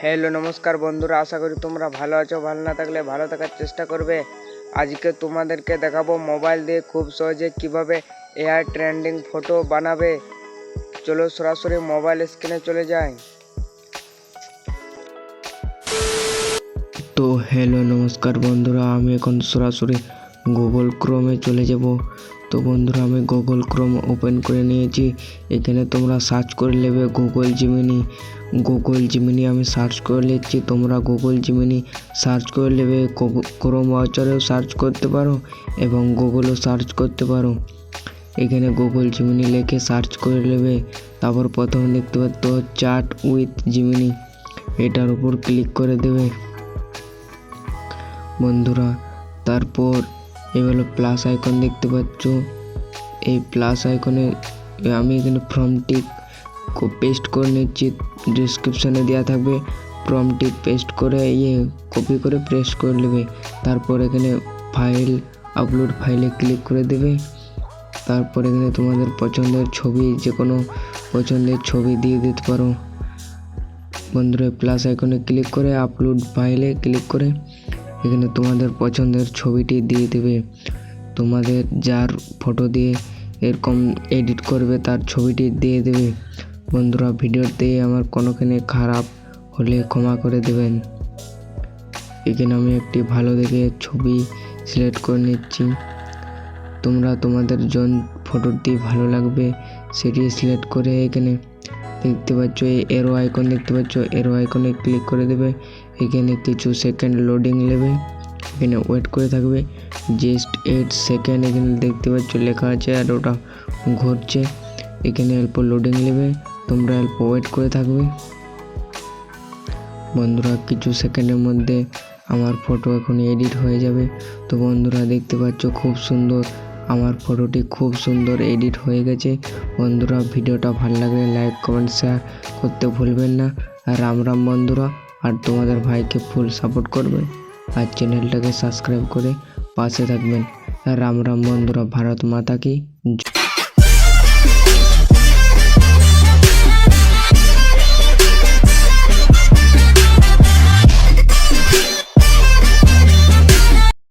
Hello নমস্কার বন্ধুরা, আশা করি তোমরা ভালো আছো। ভালো না থাকলে ভালো থাকার চেষ্টা করবে। আজকে তোমাদেরকে দেখাবো মোবাইল দিয়ে খুব সহজে কিভাবে এআই ট্রেন্ডিং ফটো বানাবে। চলো সরাসরি মোবাইল স্ক্রিনে চলে যাই। তো হ্যালো নমস্কার বন্ধুরা, আমি এখন সরাসরি গুগল ক্রোমে চলে যাব। তো বন্ধুরা, আমি গুগল ক্রোম ওপেন করে নিয়েছি। এখানে তোমরা সার্চ করে নেবে গুগল জিমিনি আমি সার্চ করে নিচ্ছি। তোমরা গুগল জিমিনি সার্চ করে নেবে। ক্রোম ব্রাউজারেও সার্চ করতে পারো এবং গুগলও সার্চ করতে পারো। এখানে গুগল জিমিনি লিখে সার্চ করে নেবে। তারপর প্রথমে দেখতে পাচ্ছ চ্যাট উইথ জিমিনি, এটার উপর ক্লিক করে দেবে বন্ধুরা। তারপর এগুলো প্লাস আইকন দেখতে পাচ্ছ। এই প্লাস আইকনে আমি এখানে ফর্মটি পেস্ট করে নিচ্ছি, ডিসক্রিপশানে দেওয়া থাকবে। ফর্মটি পেস্ট করে কপি করে পেস্ট করে নেবে। তারপর এখানে ফাইল আপলোড ফাইলে ক্লিক করে দেবে। তারপর এখানে তোমাদের পছন্দের ছবি, যে কোনো পছন্দের ছবি দিয়ে দিতে পারো বন্ধুরা। প্লাস আইকনে ক্লিক করে আপলোড ফাইলে ক্লিক করে এখানে তোমাদের পছন্দের ছবিটি দিয়ে দেবে। তোমাদের যার ফটো দিয়ে এরকম এডিট করবে তার ছবিটি দিয়ে দেবে বন্ধুরা। ভিডিওতে আমার কোনোখানে খারাপ হলে ক্ষমা করে দেবেন। এখানে আমি একটি ভালো দেখে ছবি সিলেক্ট করে নিচ্ছি। তোমরা তোমাদের ফটোটি ভালো লাগবে সেটি সিলেক্ট করে এখানে দেখতে পাচ্ছ এই এরো আইকন দেখতে পাচ্ছ, এরো আইকনে ক্লিক করে দেবে। এখানে কিছু সেকেন্ড লোডিং নেবে, এখানে ওয়েট করে থাকবে জাস্ট 8 সেকেন্ড। এখানে দেখতে পাচ্ছ লেখা আছে আর ওটা ঘুরছে। এখানে অল্প লোডিং নেবে, তোমরা অল্প ওয়েট করে থাকবে বন্ধুরা। কিছু সেকেন্ডের মধ্যে আমার ফটো এখন এডিট হয়ে যাবে। তো বন্ধুরা দেখতে পাচ্ছ খুব সুন্দর, আমার ফটোটি খুব সুন্দর এডিট হয়ে গেছে বন্ধুরা। ভিডিওটা ভালো লাগলে লাইক কমেন্ট শেয়ার করতে ভুলবেন না। আর রাম রাম বন্ধুরা, আর তোমাদের ভাইকে ফুল সাপোর্ট করবেন আর চ্যানেলটাকে সাবস্ক্রাইব করে পাশে থাকবেন। রাম রাম বন্ধুরা, ভারত মাতা কি জয়।